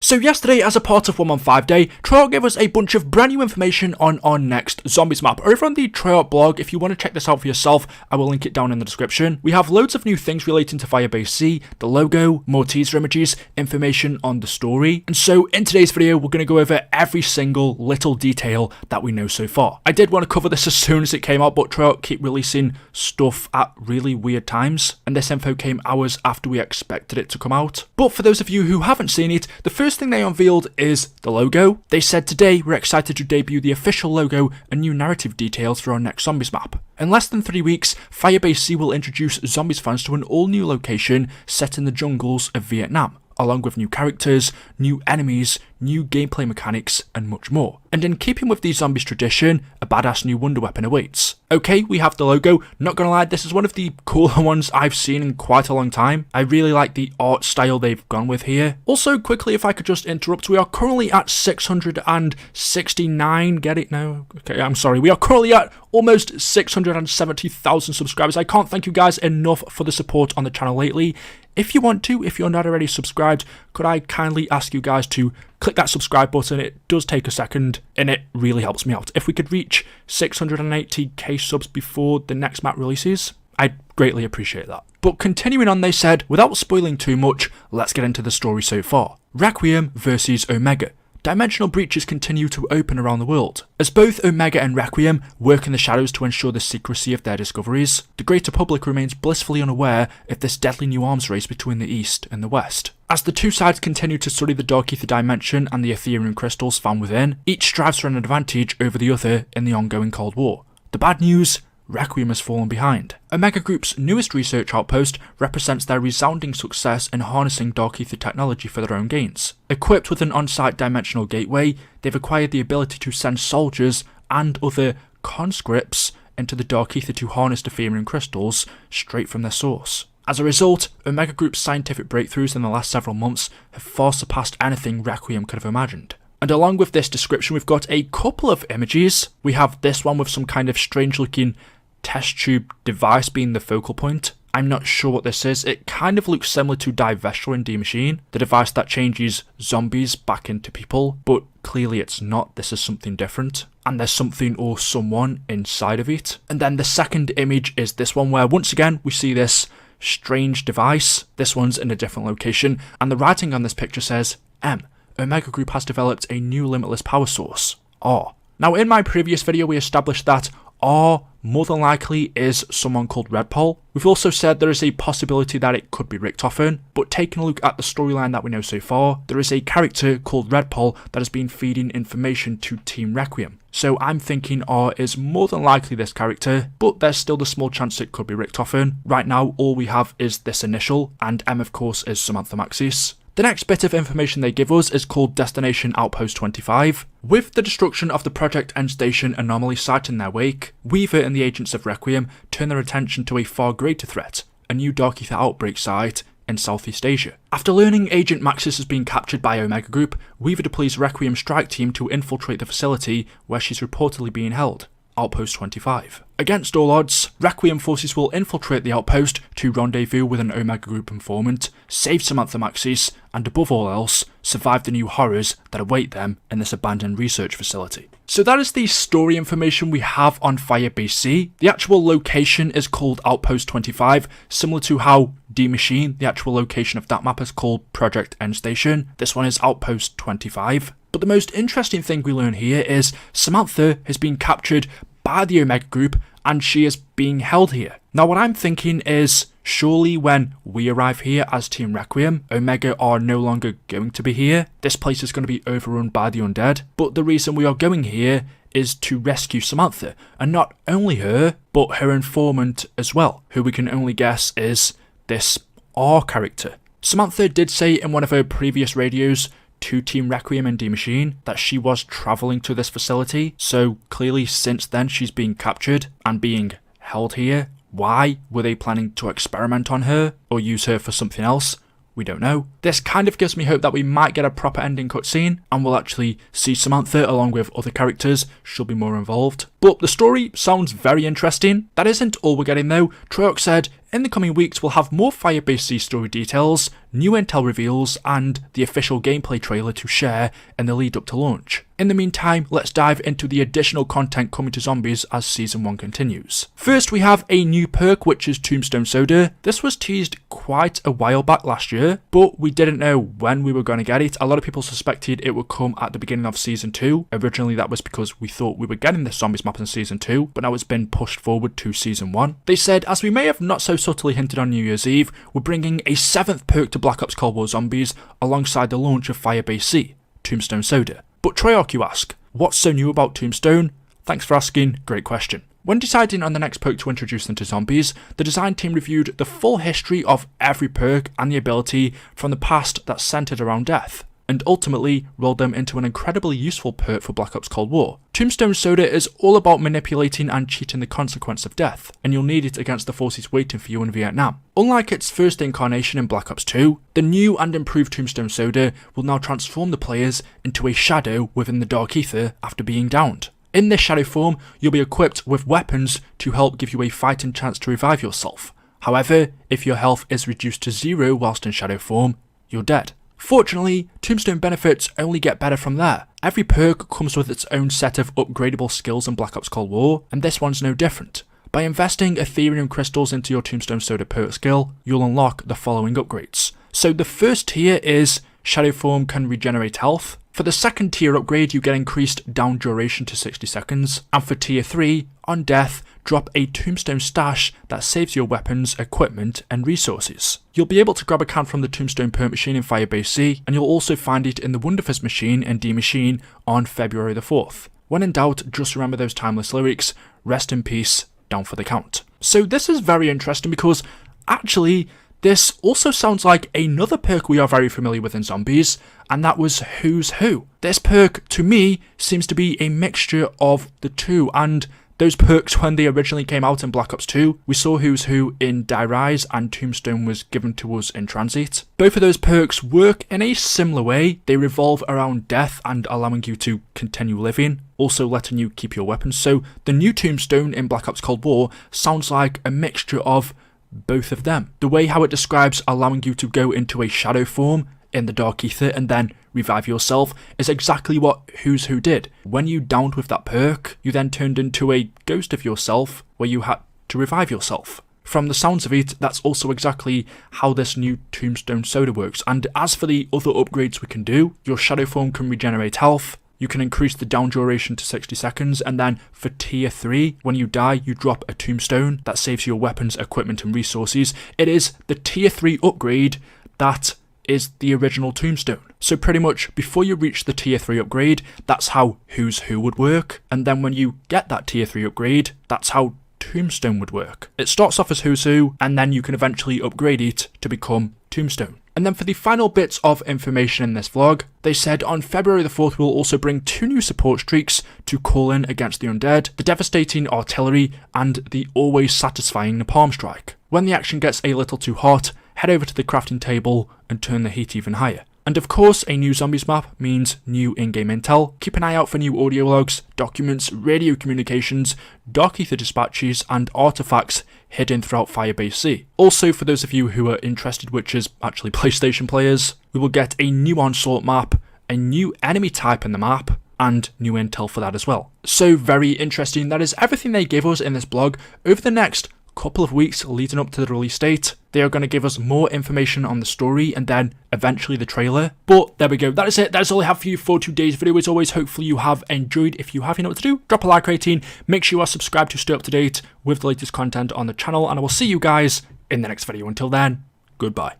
So yesterday, as a part of 115 Day, Treyarch gave us a bunch of brand new information on our next Zombies map over on the Treyarch blog. If you want to check this out for yourself, I will link it down in the description. We have loads of new things relating to Firebase C, the logo, more teaser images, information on the story. And so in today's video, we're going to go over every single little detail that we know so far. I did want to cover this as soon as it came out, but Treyarch keep releasing stuff at really weird times, and this info came hours after we expected it to come out. But for those of you who haven't seen it, the first thing they unveiled is the logo. They said, today we're excited to debut the official logo and new narrative details for our next Zombies map. In less than 3 weeks, Firebase C will introduce Zombies fans to an all-new location set in the jungles of Vietnam, along with new characters, new enemies, new gameplay mechanics, and much more. And in keeping with the Zombies tradition, a badass new wonder weapon awaits. Okay, we have the logo. Not gonna lie, this is one of the cooler ones I've seen in quite a long time. I really like the art style they've gone with here. Also, quickly, if I could just interrupt, we are currently at 669, get it now? Okay, I'm sorry, we are currently at almost 670,000 subscribers. I can't thank you guys enough for the support on the channel lately. If you want to, if you're not already subscribed, could I kindly ask you guys to click that subscribe button? It does take a second and it really helps me out. If we could reach 680k subs before the next map releases, I'd greatly appreciate that. But continuing on, they said, without spoiling too much, let's get into the story so far. Requiem versus Omega. Dimensional breaches continue to open around the world. As both Omega and Requiem work in the shadows to ensure the secrecy of their discoveries, the greater public remains blissfully unaware of this deadly new arms race between the East and the West. As the two sides continue to study the Dark Ether dimension and the Ethereum crystals found within, each strives for an advantage over the other in the ongoing Cold War. The bad news? Requiem has fallen behind. Omega Group's newest research outpost represents their resounding success in harnessing Dark Ether technology for their own gains. Equipped with an on-site dimensional gateway, they've acquired the ability to send soldiers and other conscripts into the Dark Ether to harness Ethereum crystals straight from their source. As a result, Omega Group's scientific breakthroughs in the last several months have far surpassed anything Requiem could have imagined. And along with this description, we've got a couple of images. We have this one with some kind of strange looking test tube device being the focal point. I'm not sure what this is. It kind of looks similar to Divestra in D Machine, the device that changes zombies back into people, but clearly it's not. This is something different, and there's something or someone inside of it. And then the second image is this one, where once again we see this strange device. This one's in a different location, and the writing on this picture says, M. Omega Group has developed a new limitless power source, R. Now, in my previous video, we established that R more than likely is someone called Redpol. We've also said there is a possibility that it could be Richtofen, but taking a look at the storyline that we know so far, there is a character called Redpol that has been feeding information to Team Requiem. So I'm thinking R is more than likely this character, but there's still the small chance it could be Richtofen. Right now, all we have is this initial, and M of course is Samantha Maxis. The next bit of information they give us is called Destination Outpost 25. With the destruction of the Project End Station anomaly site in their wake, Weaver and the agents of Requiem turn their attention to a far greater threat, a new Dark Ether outbreak site in Southeast Asia. After learning Agent Maxis has been captured by Omega Group, Weaver deploys Requiem's strike team to infiltrate the facility where she's reportedly being held. Outpost 25. Against all odds, Requiem forces will infiltrate the outpost to rendezvous with an Omega Group informant, save Samantha Maxis, and above all else, survive the new horrors that await them in this abandoned research facility. So that is the story information we have on Firebase C. The actual location is called Outpost 25, similar to how D Machine, the actual location of that map, is called Project End Station. This one is Outpost 25. But the most interesting thing we learn here is Samantha has been captured by the Omega Group and she is being held here. Now what I'm thinking is, surely when we arrive here as Team Requiem, Omega are no longer going to be here. This place is going to be overrun by the undead. But the reason we are going here is to rescue Samantha, and not only her, but her informant as well, who we can only guess is this R character. Samantha did say in one of her previous radios to Team Requiem and D Machine that she was travelling to this facility, so clearly since then she's being captured and being held here. Why? Were they planning to experiment on her or use her for something else? We don't know. This kind of gives me hope that we might get a proper ending cutscene and we'll actually see Samantha along with other characters. She'll be more involved. But the story sounds very interesting. That isn't all we're getting though. Treyarch said in the coming weeks we'll have more Firebase story details, new intel reveals, and the official gameplay trailer to share in the lead up to launch. In the meantime, let's dive into the additional content coming to Zombies as Season 1 continues. First, we have a new perk, which is Tombstone Soda. This was teased quite a while back last year, but we didn't know when we were going to get it. A lot of people suspected it would come at the beginning of Season 2. Originally, that was because we thought we were getting the Zombies map in Season 2, but now it's been pushed forward to Season 1. They said, as we may have not so subtly hinted on New Year's Eve, we're bringing a 7th perk to Black Ops Cold War Zombies alongside the launch of Firebase C, Tombstone Soda. But Treyarch, you ask, what's so new about Tombstone? Thanks for asking, great question. When deciding on the next perk to introduce into Zombies, the design team reviewed the full history of every perk and the ability from the past that's centered around death, and ultimately rolled them into an incredibly useful perk for Black Ops Cold War. Tombstone Soda is all about manipulating and cheating the consequence of death, and you'll need it against the forces waiting for you in Vietnam. Unlike its first incarnation in Black Ops 2, the new and improved Tombstone Soda will now transform the players into a shadow within the Dark Ether after being downed. In this shadow form, you'll be equipped with weapons to help give you a fighting chance to revive yourself. However, if your health is reduced to 0 whilst in shadow form, you're dead. Fortunately, Tombstone benefits only get better from there. Every perk comes with its own set of upgradable skills in Black Ops Cold War, and this one's no different. By investing Ethereum crystals into your Tombstone Soda perk skill, you'll unlock the following upgrades. So the first tier is Shadow Form can regenerate health. For the second tier upgrade, you get increased down duration to 60 seconds. And for tier 3, on death, drop a Tombstone stash that saves your weapons, equipment, and resources. You'll be able to grab a can from the Tombstone perk machine in Firebase C, and you'll also find it in the Wonderfist machine in D machine on February the 4th. When in doubt, just remember those timeless lyrics, rest in peace, down for the count. So this is very interesting because actually, this also sounds like another perk we are very familiar with in Zombies, and that was Who's Who. This perk, to me, seems to be a mixture of the two, and those perks when they originally came out in Black Ops 2, we saw Who's Who in Die Rise and Tombstone was given to us in Transit. Both of those perks work in a similar way. They revolve around death and allowing you to continue living, also letting you keep your weapons. So the new Tombstone in Black Ops Cold War sounds like a mixture of both of them. The way how it describes allowing you to go into a shadow form in the Dark Ether and then revive yourself is exactly what Who's Who did. When you downed with that perk, you then turned into a ghost of yourself where you had to revive yourself. From the sounds of it, that's also exactly how this new Tombstone Soda works. And as for the other upgrades we can do, your shadow form can regenerate health, you can increase the down duration to 60 seconds, and then for tier 3, when you die, you drop a tombstone that saves your weapons, equipment, and resources. It is the tier 3 upgrade that is the original Tombstone. So pretty much before you reach the tier 3 upgrade, that's how Who's Who would work, and then when you get that tier 3 upgrade, that's how Tombstone would work. It starts off as Who's Who, and then you can eventually upgrade it to become Tombstone. And then for the final bits of information in this vlog, they said on February the 4th we'll also bring 2 new support streaks to call in against the undead, the devastating artillery and the always satisfying napalm strike. When the action gets a little too hot, head over to the crafting table and turn the heat even higher. And of course, a new Zombies map means new in-game intel. Keep an eye out for new audio logs, documents, radio communications, Dark Ether dispatches, and artifacts hidden throughout Firebase C. Also, for those of you who are interested, which is actually PlayStation players, we will get a new onslaught map, a new enemy type in the map, and new intel for that as well. So very interesting. That is everything they gave us in this blog. Over the next couple of weeks leading up to the release date, they are going to give us more information on the story and then eventually the trailer. But there we go, that is it. That is all I have for you for today's video. As always, hopefully you have enjoyed. If you have, you know what to do. Drop a like rating, make sure you are subscribed to stay up to date with the latest content on the channel, and I will see you guys in the next video. Until then, goodbye.